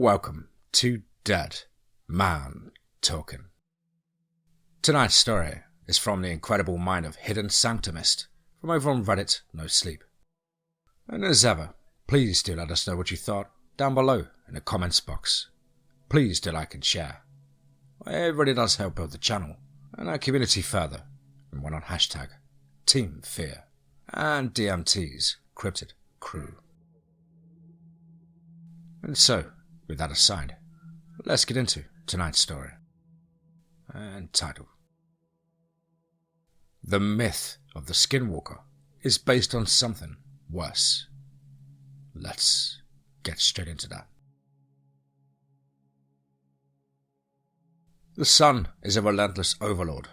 Welcome to Dead Man Talking. Tonight's story is from the incredible mind of HiddenSanctumMyst from over on Reddit No Sleep. And as ever, please do let us know what you thought down below in the comments box. Please do like and share. It really does help build the channel and our community further, and one on hashtag TeamFEAR and DMT's Cryptid crew. And so, with that aside, let's get into tonight's story. And title: The myth of the Skinwalker is based on something worse. Let's get straight into that. The sun is a relentless overlord.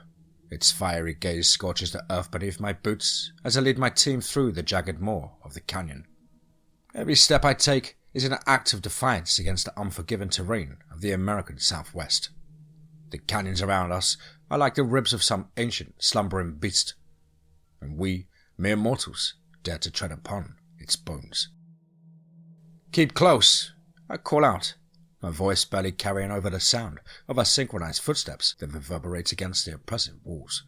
Its fiery gaze scorches the earth beneath my boots as I lead my team through the jagged maw of the canyon. Every step I take is an act of defiance against the unforgiving terrain of the American Southwest. The canyons around us are like the ribs of some ancient, slumbering beast, and we, mere mortals, dare to tread upon its bones. Keep close, I call out, my voice barely carrying over the sound of our synchronized footsteps that reverberate against the oppressive walls.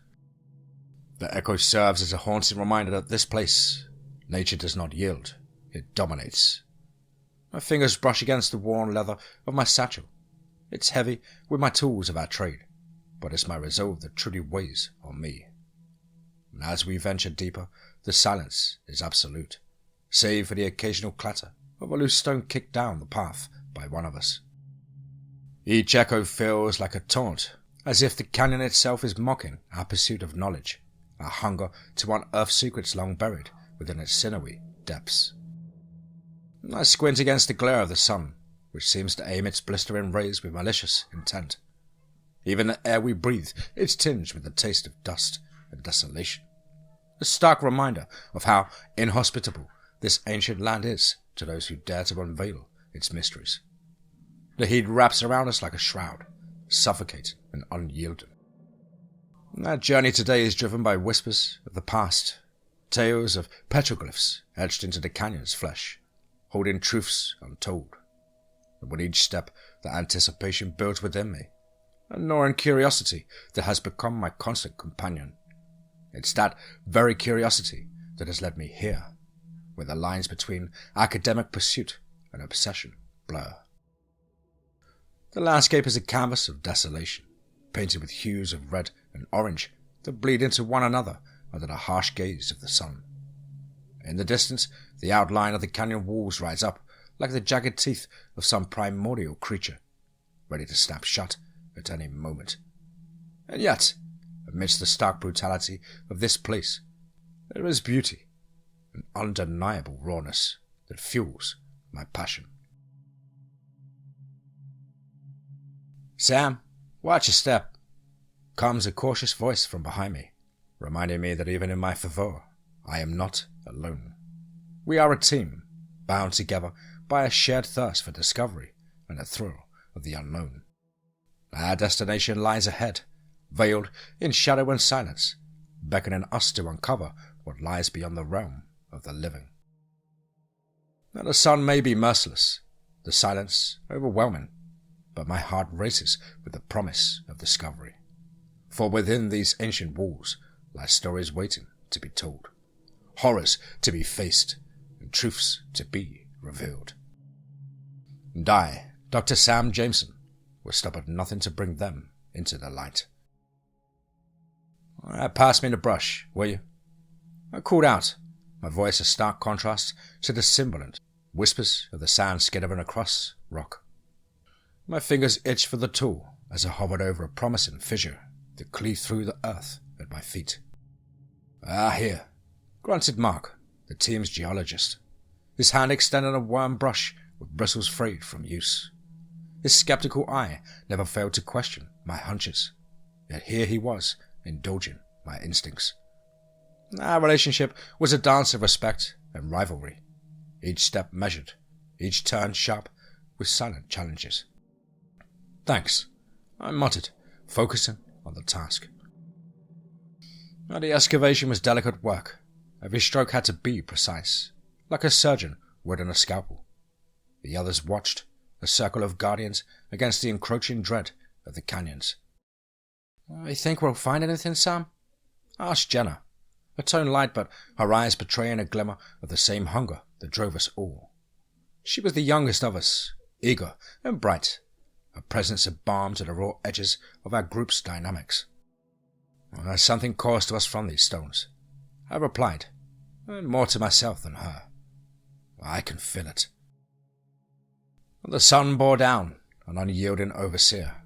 The echo serves as a haunting reminder that this place, nature does not yield, it dominates. My fingers brush against the worn leather of my satchel. It's heavy with my tools of our trade, but it's my resolve that truly weighs on me. And as we venture deeper, the silence is absolute, save for the occasional clatter of a loose stone kicked down the path by one of us. Each echo feels like a taunt, as if the canyon itself is mocking our pursuit of knowledge, our hunger to unearth secrets long buried within its sinewy depths. I squint against the glare of the sun, which seems to aim its blistering rays with malicious intent. Even the air we breathe is tinged with the taste of dust and desolation, a stark reminder of how inhospitable this ancient land is to those who dare to unveil its mysteries. The heat wraps around us like a shroud, suffocating and unyielding. Our journey today is driven by whispers of the past, tales of petroglyphs etched into the canyon's flesh, holding truths untold. And with each step, the anticipation builds within me, a gnawing curiosity that has become my constant companion. It's that very curiosity that has led me here, where the lines between academic pursuit and obsession blur. The landscape is a canvas of desolation, painted with hues of red and orange that bleed into one another under the harsh gaze of the sun. In the distance, the outline of the canyon walls rise up like the jagged teeth of some primordial creature, ready to snap shut at any moment. And yet, amidst the stark brutality of this place, there is beauty, an undeniable rawness that fuels my passion. "Sam, watch your step," comes a cautious voice from behind me, reminding me that even in my fervor, I am not alone. We are a team, bound together by a shared thirst for discovery and the thrill of the unknown. Our destination lies ahead, veiled in shadow and silence, beckoning us to uncover what lies beyond the realm of the living. Now, the sun may be merciless, the silence overwhelming, but my heart races with the promise of discovery. For within these ancient walls lie stories waiting to be told, horrors to be faced, and truths to be revealed. And I, Dr. Sam Jameson, will stop at nothing to bring them into the light. "Pass me the brush, will you?" I called out, my voice a stark contrast to the sibilant whispers of the sand skittering across rock. My fingers itched for the tool as I hovered over a promising fissure that cleaved through the earth at my feet. Here," grunted Mark, the team's geologist, his hand extending a worm brush with bristles frayed from use. His skeptical eye never failed to question my hunches, yet here he was, indulging my instincts. Our relationship was a dance of respect and rivalry, each step measured, each turn sharp with silent challenges. "Thanks," I muttered, focusing on the task. The excavation was delicate work. Every stroke had to be precise, like a surgeon wielding a scalpel. The others watched, a circle of guardians against the encroaching dread of the canyons. "You think we'll find anything, Sam?" asked Jenna, her tone light but her eyes betraying a glimmer of the same hunger that drove us all. She was the youngest of us, eager and bright, her presence a balm to the raw edges of our group's dynamics. "Something calls to us from these stones," I replied, and more to myself than her. "I can feel it." The sun bore down, an unyielding overseer,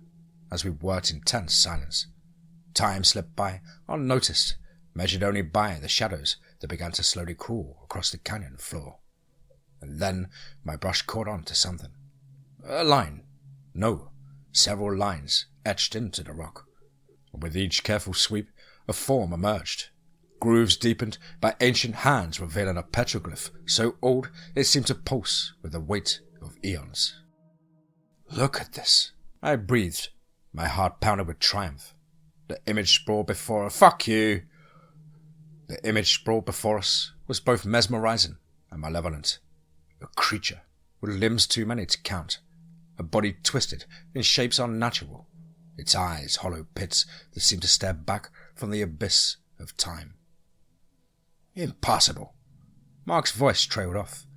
as we worked in tense silence. Time slipped by, unnoticed, measured only by the shadows that began to slowly crawl across the canyon floor. And then my brush caught on to something. A line. No, several lines etched into the rock. With each careful sweep, a form emerged. Grooves deepened by ancient hands revealing a petroglyph so old it seemed to pulse with the weight of eons. "Look at this," I breathed, my heart pounded with triumph. The image sprawled before us. "Fuck you!" The image sprawled before us was both mesmerizing and malevolent. A creature with limbs too many to count, a body twisted in shapes unnatural, its eyes hollow pits that seemed to stare back from the abyss of time. "Impossible!" Mark's voice trailed off,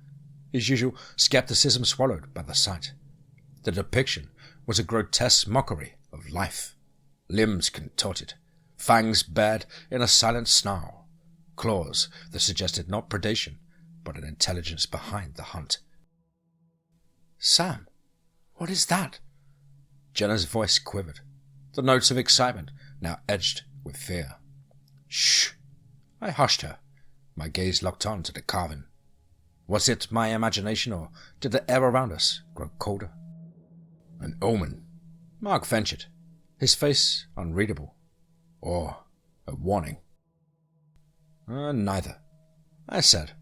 his usual skepticism swallowed by the sight. The depiction was a grotesque mockery of life, limbs contorted, fangs bared in a silent snarl, claws that suggested not predation, but an intelligence behind the hunt. "Sam, what is that?" Jenna's voice quivered, the notes of excitement now edged with fear. "Shh!" I hushed her, my gaze locked on to the carving. Was it my imagination, or did the air around us grow colder? "An omen," Mark ventured, his face unreadable. "Or a warning." Neither," I said,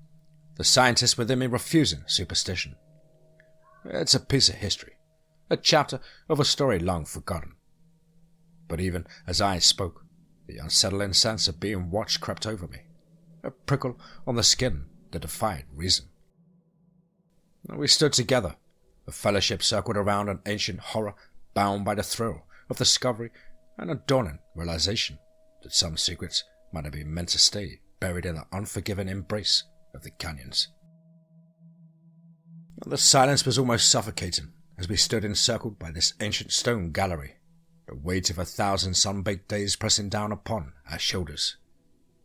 the scientist within me refusing superstition. "It's a piece of history, a chapter of a story long forgotten." But even as I spoke, the unsettling sense of being watched crept over me, a prickle on the skin that defied reason. We stood together, a fellowship circled around an ancient horror bound by the thrill of discovery and a dawning realization that some secrets might have been meant to stay buried in the unforgiving embrace of the canyons. The silence was almost suffocating as we stood encircled by this ancient stone gallery, the weight of 1,000 sun-baked days pressing down upon our shoulders.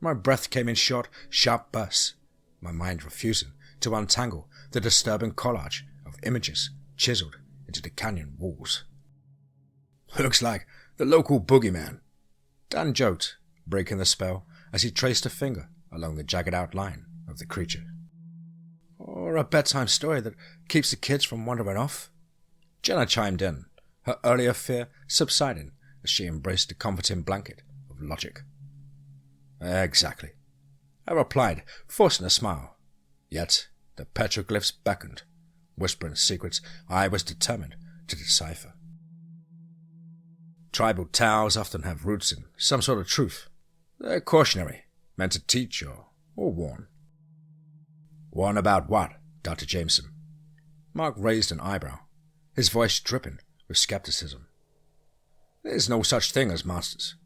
My breath came in short, sharp bursts, my mind refusing to untangle the disturbing collage of images chiseled into the canyon walls. "Looks like the local boogeyman," Dan joked, breaking the spell as he traced a finger along the jagged outline of the creature. "Or a bedtime story that keeps the kids from wandering off," Jenna chimed in, her earlier fear subsiding as she embraced the comforting blanket of logic. "Exactly," I replied, forcing a smile. Yet the petroglyphs beckoned, whispering secrets I was determined to decipher. Tribal tales often have roots in some sort of truth. They're cautionary, meant to teach or warn. "Warn about what, Dr. Jameson?" Mark raised an eyebrow, his voice dripping with skepticism. "There's no such thing as monsters,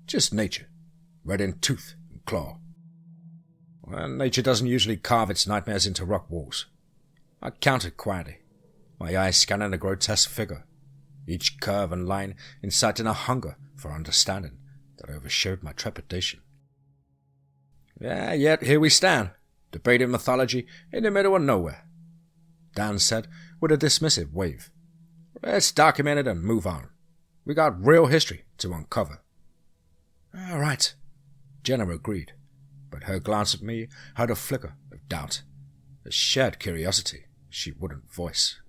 just nature, red in tooth and claw." "Well, nature doesn't usually carve its nightmares into rock walls." I countered quietly, my eyes scanning the grotesque figure, each curve and line inciting a hunger for understanding that overshadowed my trepidation. "Yeah, yet here we stand, debating mythology in the middle of nowhere," Dan said with a dismissive wave. "Let's document it and move on. We got real history to uncover." "All right," Jenna agreed, but her glance at me had a flicker of doubt, a shared curiosity she wouldn't voice.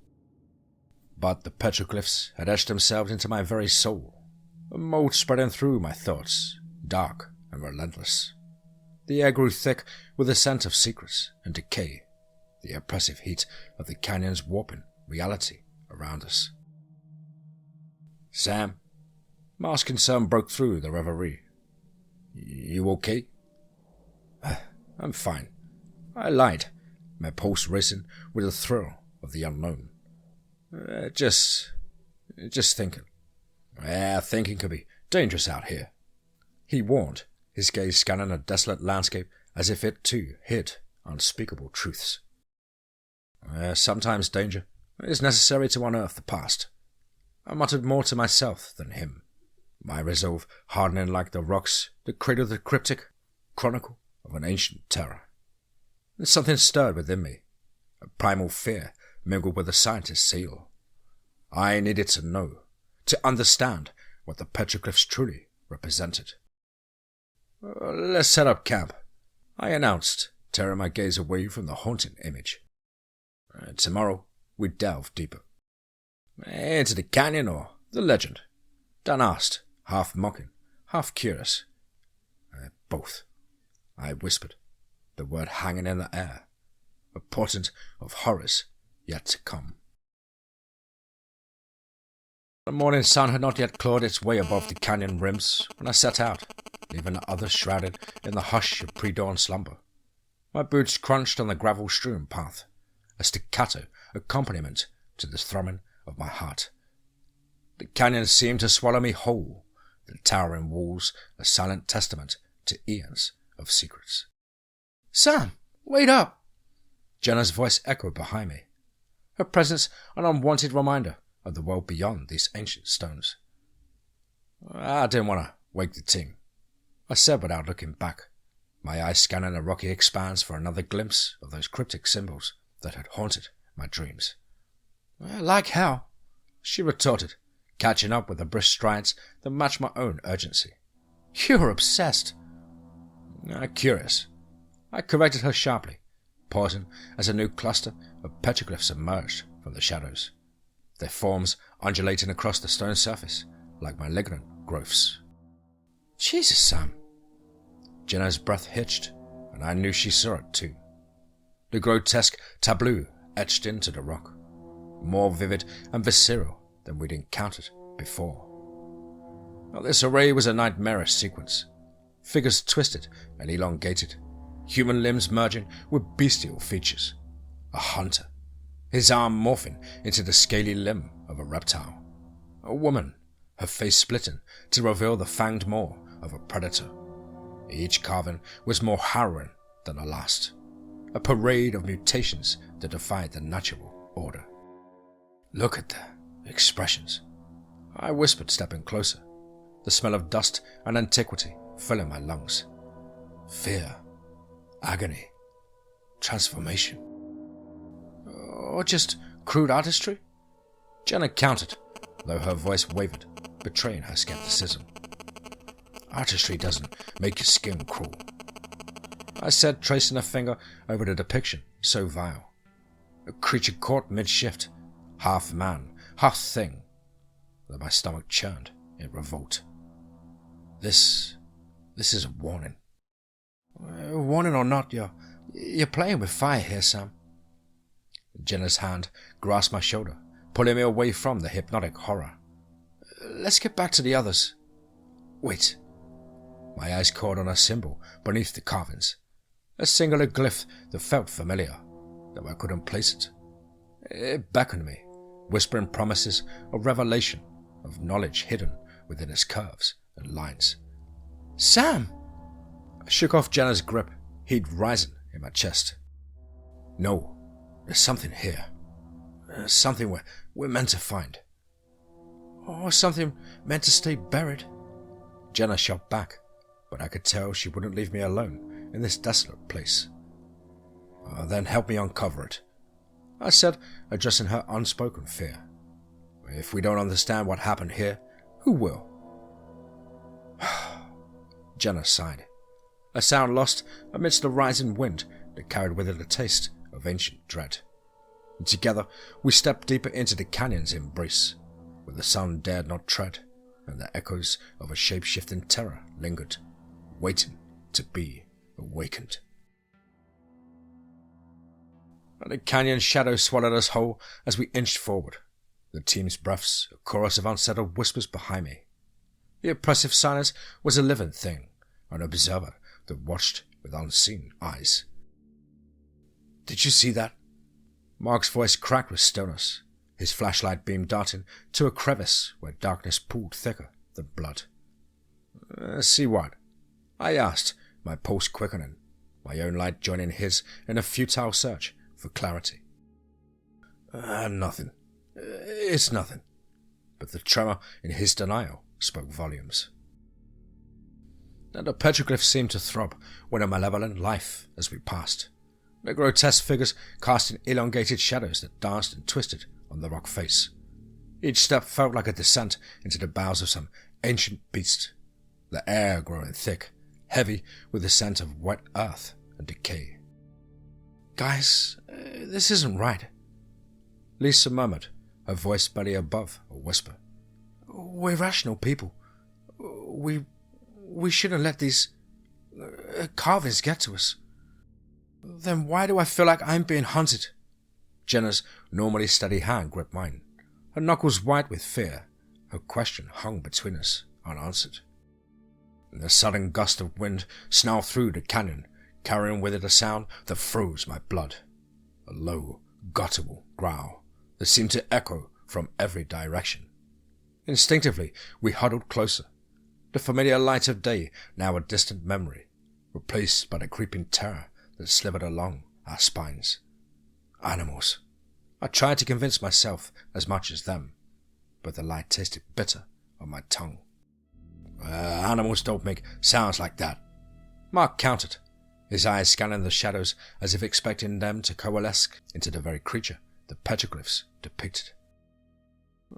But the petroglyphs had etched themselves into my very soul, a mold spreading through my thoughts, dark and relentless. The air grew thick with the scent of secrets and decay, the oppressive heat of the canyons warping reality around us. "Sam?" Mark's concern broke through the reverie. "You okay?" "I'm fine," I lied, my pulse racing with the thrill of the unknown. Just thinking. Thinking could be dangerous out here," he warned, his gaze scanning a desolate landscape as if it too hid unspeakable truths. Sometimes danger is necessary to unearth the past. I muttered more to myself than him, my resolve hardening like the rocks that cradle the cryptic chronicle of an ancient terror. And something stirred within me, a primal fear mingled with a scientist's zeal. I needed to know, to understand what the petroglyphs truly represented. "Let's set up camp," I announced, tearing my gaze away from the haunting image. Tomorrow we delve deeper. "Into the canyon or the legend?" Dan asked, half mocking, half curious. "Both," I whispered, the word hanging in the air, a portent of horrors yet to come. The morning sun had not yet clawed its way above the canyon rims when I set out, leaving the others shrouded in the hush of pre-dawn slumber. My boots crunched on the gravel-strewn path, a staccato accompaniment to the thrumming of my heart. The canyon seemed to swallow me whole, the towering walls a silent testament to eons of secrets. "Sam, wait up!" Jenna's voice echoed behind me, her presence an unwanted reminder of the world beyond these ancient stones. "I didn't want to wake the team," I said without looking back, my eyes scanning the rocky expanse for another glimpse of those cryptic symbols that had haunted my dreams. "Like how?" she retorted, catching up with the brisk strides that matched my own urgency. "You're obsessed." "Curious," I corrected her sharply, pausing as a new cluster of petroglyphs emerged from the shadows, their forms undulating across the stone surface like malignant growths. "Jesus, Sam." Jenna's breath hitched, and I knew she saw it too. The grotesque tableau etched into the rock, more vivid and visceral than we'd encountered before. Now, this array was a nightmarish sequence, figures twisted and elongated, human limbs merging with bestial features. A hunter, his arm morphing into the scaly limb of a reptile. A woman, her face splitting to reveal the fanged maw of a predator. Each carving was more harrowing than the last, a parade of mutations that defied the natural order. "Look at the expressions," I whispered, stepping closer, the smell of dust and antiquity filling my lungs. "Fear, agony, transformation. Or just crude artistry?" Jenna countered, though her voice wavered, betraying her skepticism. "Artistry doesn't make your skin crawl," I said, tracing a finger over the depiction so vile. A creature caught mid-shift, half man, half thing, that my stomach churned in revolt. This is a warning." "Warning or not, you're playing with fire here, Sam." Jenna's hand grasped my shoulder, pulling me away from the hypnotic horror. "Let's get back to the others." "Wait." My eyes caught on a symbol beneath the carvings, a singular glyph that felt familiar, though I couldn't place it. It beckoned me, whispering promises of revelation, of knowledge hidden within its curves and lines. "Sam!" I shook off Jenna's grip, heat rising in my chest. "No, there's something here. Something we're meant to find." "Or something meant to stay buried." Jenna shot back, but I could tell she wouldn't leave me alone in this desolate place. "Then help me uncover it," I said, addressing her unspoken fear. "If we don't understand what happened here, who will?" Jenna sighed, a sound lost amidst the rising wind that carried with it a taste of ancient dread. And together we stepped deeper into the canyon's embrace, where the sun dared not tread, and the echoes of a shape-shifting terror lingered, waiting to be awakened. The canyon shadow swallowed us whole as we inched forward, the team's breaths a chorus of unsettled whispers behind me. The oppressive silence was a living thing, an observer that watched with unseen eyes. "Did you see that?" Mark's voice cracked with stillness, his flashlight beam darting to a crevice where darkness pooled thicker than blood. See what? I asked, my pulse quickening, my own light joining his in a futile search for clarity. Nothing. It's nothing. But the tremor in his denial spoke volumes. And the petroglyphs seemed to throb with a malevolent life as we passed, the grotesque figures casting elongated shadows that danced and twisted on the rock face. Each step felt like a descent into the bowels of some ancient beast, the air growing thick, heavy with the scent of wet earth and decay. Guys, this isn't right, Lisa murmured, her voice barely above a whisper. We're rational people. We shouldn't let these carvings get to us. Then why do I feel like I'm being hunted? Jenna's normally steady hand gripped mine, her knuckles white with fear. Her question hung between us, unanswered. And a sudden gust of wind snarled through the canyon, carrying with it a sound that froze my blood. A low, guttural growl that seemed to echo from every direction. Instinctively, we huddled closer, the familiar light of day now a distant memory, replaced by the creeping terror that slithered along our spines. Animals. I tried to convince myself as much as them, but the light tasted bitter on my tongue. Animals don't make sounds like that, Mark countered, his eyes scanning the shadows as if expecting them to coalesce into the very creature the petroglyphs depicted.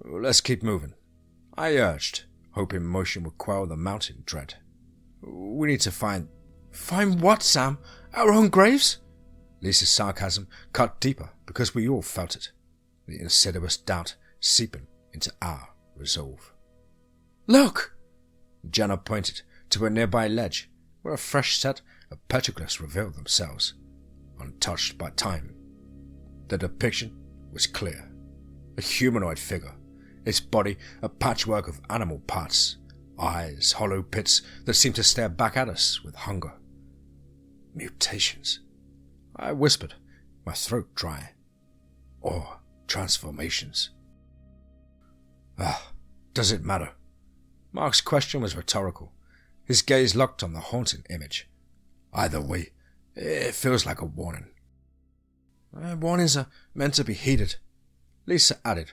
Let's keep moving, I urged, hoping motion would quell the mounting dread. We need to find... Find what, Sam? Our own graves? Lisa's sarcasm cut deeper because we all felt it, the insidious doubt seeping into our resolve. Look! Jenna pointed to a nearby ledge where a fresh set of petroglyphs revealed themselves, untouched by time. The depiction was clear. A humanoid figure, its body a patchwork of animal parts, eyes hollow pits that seemed to stare back at us with hunger. Mutations, I whispered, my throat dry. Or transformations. Does it matter? Mark's question was rhetorical, his gaze locked on the haunting image. Either way, it feels like a warning. Warnings are meant to be heeded, Lisa added,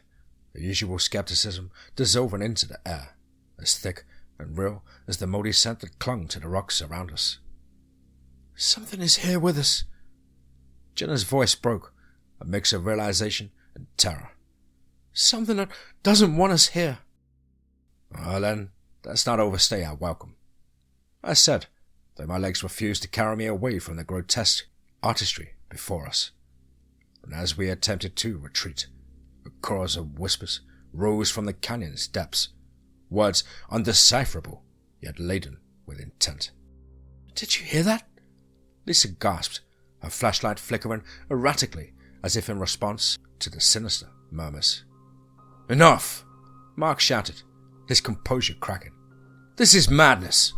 the usual skepticism dissolving into the air, as thick and real as the moldy scent that clung to the rocks around us. Something is here with us. Jenna's voice broke, a mix of realization and terror. Something that doesn't want us here. Well then, let's not overstay our welcome, I said, though my legs refused to carry me away from the grotesque artistry before us. And as we attempted to retreat, a chorus of whispers rose from the canyon's depths, words undecipherable, yet laden with intent. Did you hear that? Lisa gasped, her flashlight flickering erratically as if in response to the sinister murmurs. Enough! Mark shouted, his composure cracking. This is madness!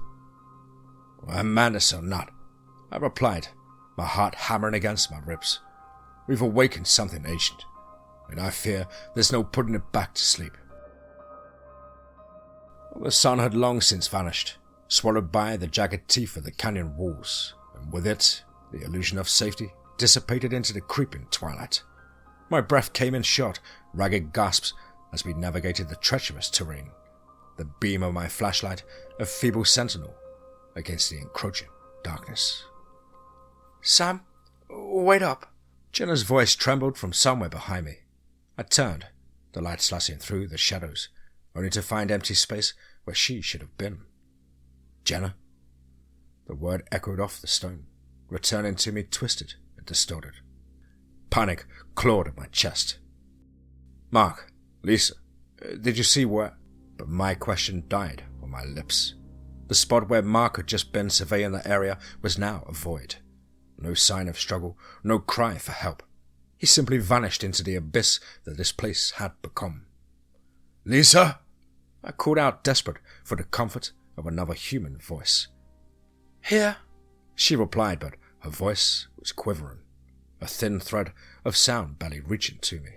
Well, madness or not, I replied, my heart hammering against my ribs. We've awakened something ancient, and I fear there's no putting it back to sleep. The sun had long since vanished, swallowed by the jagged teeth of the canyon walls, and with it, the illusion of safety dissipated into the creeping twilight. My breath came in short, ragged gasps as we navigated the treacherous terrain, the beam of my flashlight a feeble sentinel against the encroaching darkness. Sam, wait up. Jenna's voice trembled from somewhere behind me. I turned, the light slicing through the shadows, only to find empty space where she should have been. Jenna? The word echoed off the stone, returning to me twisted and distorted. Panic clawed at my chest. Mark, Lisa, did you see where... But my question died on my lips. The spot where Mark had just been surveying the area was now a void. No sign of struggle, no cry for help. He simply vanished into the abyss that this place had become. Lisa! I called out, desperate for the comfort of another human voice. Here, she replied, but her voice was quivering, a thin thread of sound barely reaching to me.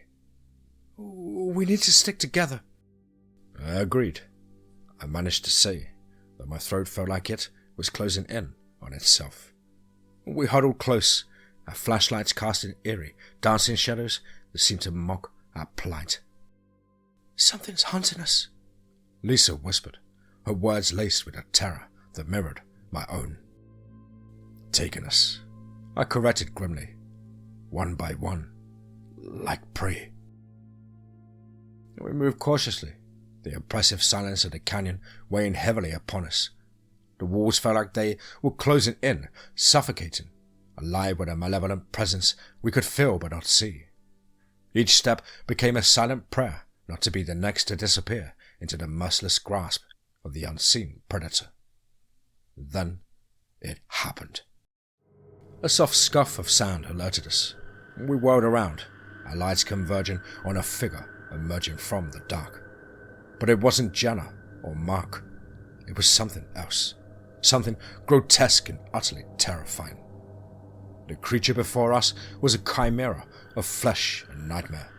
We need to stick together. Agreed. I managed to say, though my throat felt like it was closing in on itself. We huddled close, our flashlights casting eerie, dancing shadows that seemed to mock our plight. Something's hunting us, Lisa whispered, her words laced with a terror that mirrored my own. Taking us, I corrected grimly, one by one, like prey. We moved cautiously, the oppressive silence of the canyon weighing heavily upon us. The walls felt like they were closing in, suffocating, alive with a malevolent presence we could feel but not see. Each step became a silent prayer not to be the next to disappear into the merciless grasp of the unseen predator. Then it happened. A soft scuff of sound alerted us. We whirled around, our lights converging on a figure emerging from the dark. But it wasn't Jenna or Mark. It was something else. Something grotesque and utterly terrifying. The creature before us was a chimera of flesh and nightmare.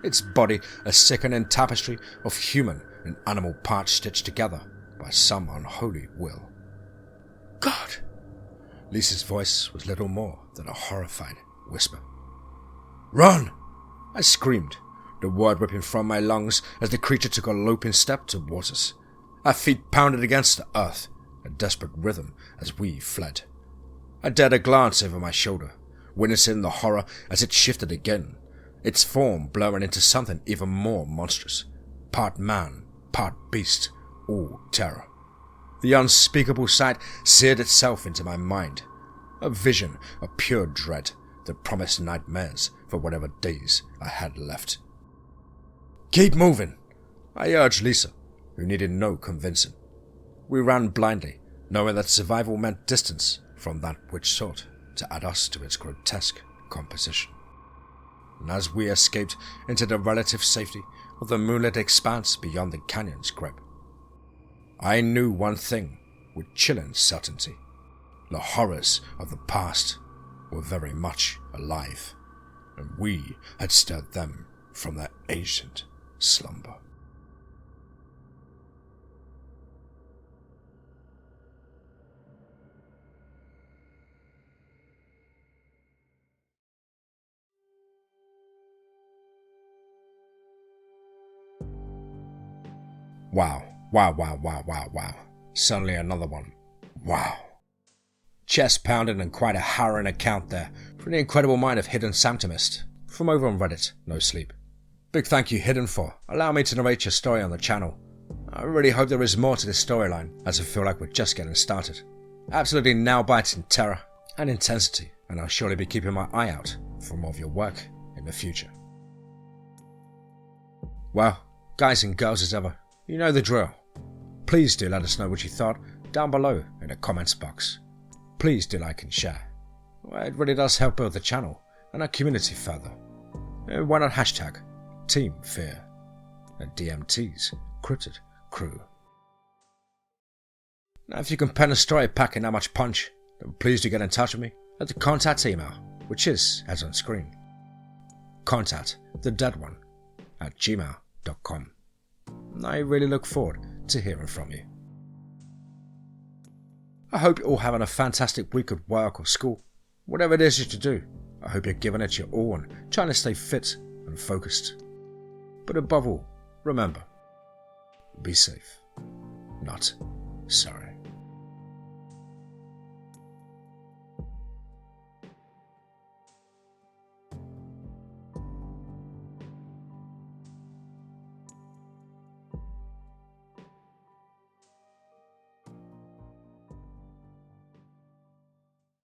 Its body a sickening tapestry of human and animal parts stitched together by some unholy will. God! Lisa's voice was little more than a horrified whisper. Run! I screamed, the word ripping from my lungs as the creature took a loping step towards us. Our feet pounded against the earth, a desperate rhythm as we fled. I dared a glance over my shoulder, witnessing the horror as it shifted again, its form blurring into something even more monstrous, part man, part beast, all terror. The unspeakable sight seared itself into my mind, a vision of pure dread that promised nightmares for whatever days I had left. Keep moving, I urged Lisa, who needed no convincing. We ran blindly, knowing that survival meant distance from that which sought to add us to its grotesque composition. And as we escaped into the relative safety of the moonlit expanse beyond the canyon's grip, I knew one thing with chilling certainty. The horrors of the past were very much alive, and we had stirred them from their ancient slumber. Wow. Suddenly another one. Wow. Chest pounding and quite a harrowing account there from the incredible mind of HiddenSanctumMyst from over on Reddit, no sleep. Big thank you Hidden for allowing me to narrate your story on the channel. I really hope there is more to this storyline, as I feel like we're just getting started. Absolutely nail-biting terror and intensity, and I'll surely be keeping my eye out for more of your work in the future. Well, guys and girls as ever, you know the drill. Please do let us know what you thought down below in the comments box. Please do like and share. It really does help build the channel and our community further. Why not hashtag TeamFEAR and DMT's Cryptid crew. Now if you can pen a story packing that much punch, then please do get in touch with me at the contact email, which is as on screen. contactthedeadone@gmail.com. I really look forward to hearing from you. I hope you're all having a fantastic week at work or school. Whatever it is that you do, I hope you're giving it your all and trying to stay fit and focused. But above all, remember, be safe, not sorry.